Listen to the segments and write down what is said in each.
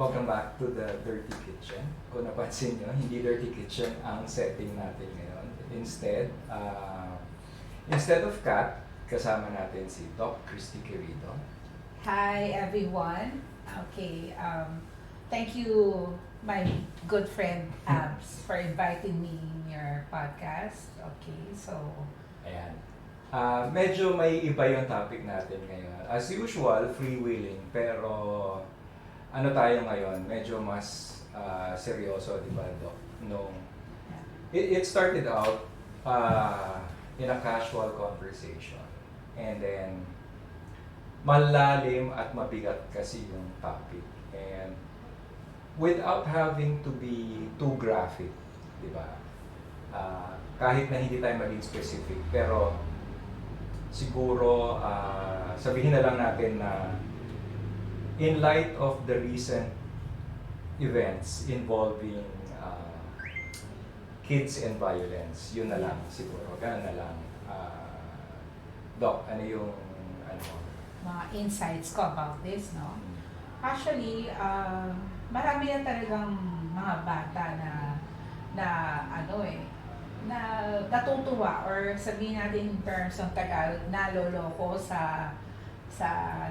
Welcome back to the Dirty Kitchen. Kung napansin nyo, hindi Dirty Kitchen ang setting natin ngayon. Instead of Kat, kasama natin si Doc Christy Querido. Hi everyone. Okay, thank you my good friend Abs for inviting me in your podcast. Okay, so Ayan. Medyo may iba yung topic natin ngayon. As usual, freewheeling. Pero ano tayo ngayon? Medyo mas seryoso, di ba, Doc? It started out in a casual conversation. And then, malalim at mabigat kasi yung topic. And without having to be too graphic, di ba? Kahit na hindi tayo maging specific, pero siguro sabihin na lang natin na in light of the recent events involving kids and violence, yun na lang siguro, ganun na lang. Doc, ano yung mga insights ko about this, no? Actually, marami na talagang mga bata na natutuwa or sabihin natin in terms ng Tagalog, naloloko sa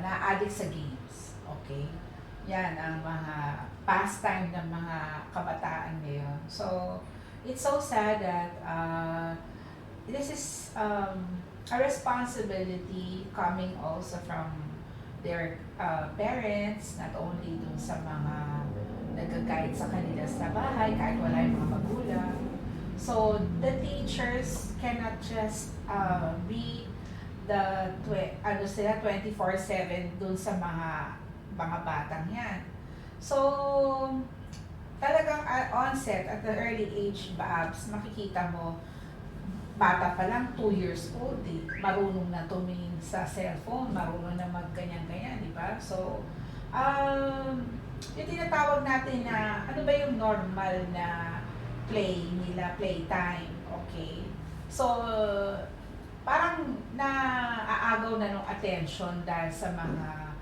na-addict sa games. Okay? Yan ang mga pastime ng mga kabataan ngayon. So, it's so sad that this is a responsibility coming also from their parents, not only dun sa mga nag-guide sa kanila sa bahay, kahit wala yung mga magulang. So, the teachers cannot just be the 24/7 dun sa mga batang yan. So, talagang onset at the early age, Babs, makikita mo, bata pa lang, 2 years old, marunong na tumingin sa cellphone, marunong na magganyan-ganyan, di ba? So, yung tinatawag natin na, ano ba yung normal na playtime, okay? So, parang naaagaw na ng attention dahil sa mga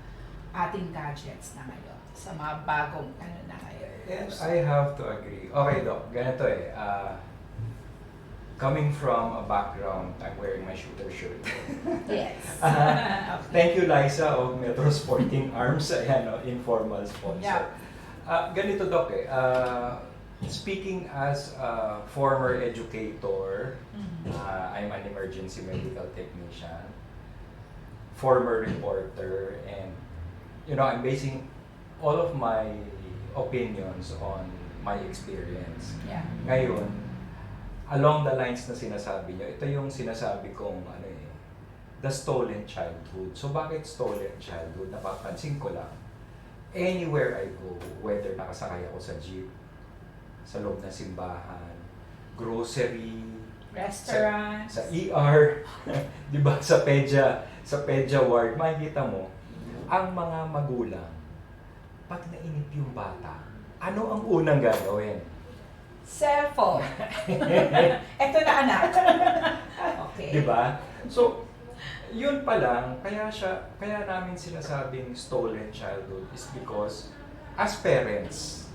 ating gadgets na ngayon, sa mga bagong na ngayon. Yes, I have to agree. Okay, Doc, ganito coming from a background, I'm wearing my shooter shirt. Yes. Okay. Thank you, Liza of Metro Sporting Arms, informal sponsor. Yeah. Ganito, Doc, speaking as a former educator, I'm an emergency medical technician, former reporter, and I'm basing all of my opinions on my experience. Yeah. Ngayon, along the lines na sinasabi niyo, ito yung sinasabi kong the stolen childhood. So bakit stolen childhood? Napapansin ko lang, anywhere I go, whether nakasakay ako sa jeep, sa loob ng simbahan, grocery, Restaurant, sa ER, di ba, sa pedya ward, makikita mo, ang mga magulang, pag nainip yung bata, ano ang unang gagawin? cellphone. Ito na anak. Okay. Di ba? So, yun pa lang, kaya namin sinasabing stolen childhood is because as parents,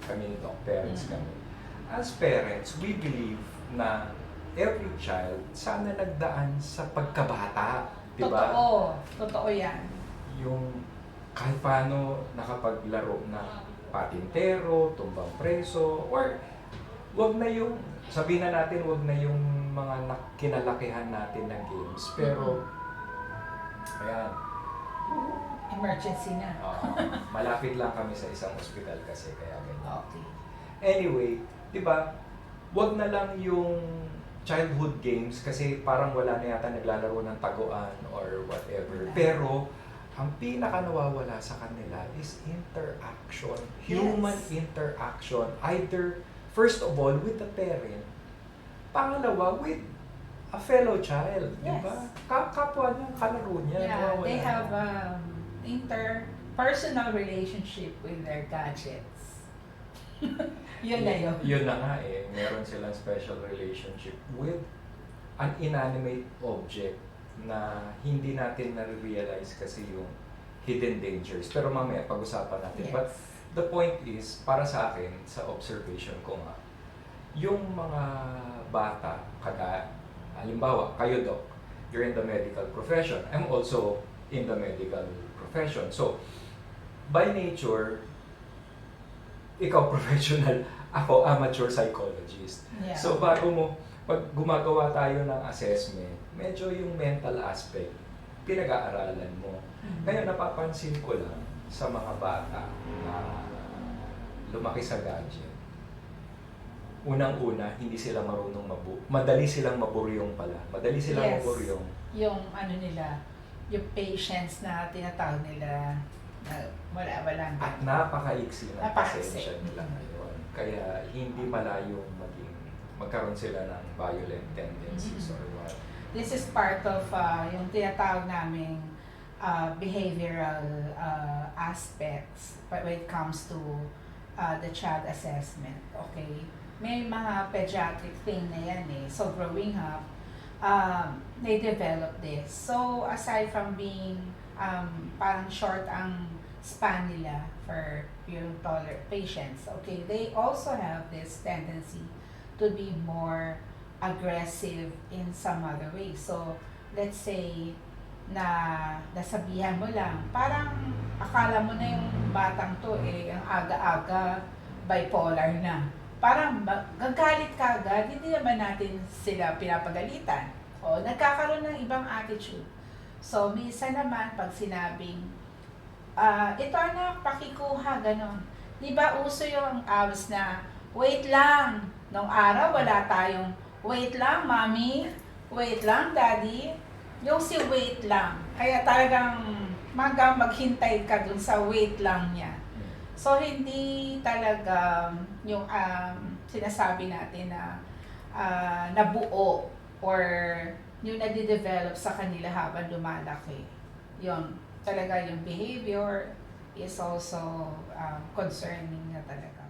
kami nito, parents kami. As parents, we believe na every child sana nagdaan sa pagkabata, di ba? Totoo yan. Yung kahit paano nakapaglaro na patintero, tumbang preso, or wag na yung, sabihin na natin, wag na yung mga kinalakihan natin ng games. Pero, ayan. Emergency na. Malapit lang kami sa isang ospital kasi, kaya ganyan. Okay. Anyway, di ba, wag na lang yung childhood games kasi parang wala na yata naglalaro ng taguan or whatever. Pero, ang pinaka nawawala sa kanila is interaction. Human interaction. Either, first of all, with the parent. Pangalawa, with a fellow child. Yes. Diba? Kapwa niya, kalaro niya. Yeah, they have interpersonal relationship with their gadgets. Yun na yun. Yun na nga meron silang special relationship with an inanimate object na hindi natin na-realize kasi yung hidden dangers. Pero mamaya, pag-usapan natin. Yes. But the point is, para sa akin, sa observation ko nga, yung mga bata, halimbawa, kayo Doc, you're in the medical profession. I'm also in the medical profession. So, by nature, ikaw professional, ako amateur psychologist. Yeah. So, pag gumagawa tayo ng assessment, medyo yung mental aspect, pinag-aaralan mo. Ngayon, napapansin ko lang sa mga bata na lumaki sa gadget. Unang-una, hindi sila marunong madali silang maburyong pala. Madali silang Yes. maburyong. Yung ano nila, yung patience na tinatawag nila, na wala. At napakaiksi ng Napakaiksi. pasensya nila ngayon. Kaya hindi malayong magkaroon sila ng violent tendencies or what. This is part of yung tinatawag naming behavioral aspects when it comes to the child assessment. Okay? May mga pediatric thing na yan eh. So growing up, they develop this. So aside from being parang short ang span nila for yung taller patients, okay, they also have this tendency to be more aggressive in some other way. So let's say na nasabihan mo lang, parang akala mo na yung batang to ang aga-aga bipolar na. Parang gagalit ka agad, hindi naman natin sila pinapagalitan. O nagkakaroon ng ibang attitude. So minsan naman pag sinabing, ito na, pakikuha, ganon. Di ba uso yung awas na, wait lang, nung araw wala tayong, wait lang, mommy, wait lang, daddy. Yung si wait lang. Kaya talagang maghintay ka dun sa wait lang niya. So, hindi talaga yung sinasabi natin na nabuo or yung nade-develop sa kanila habang lumalaki. Yung talaga yung behavior is also concerning na talaga.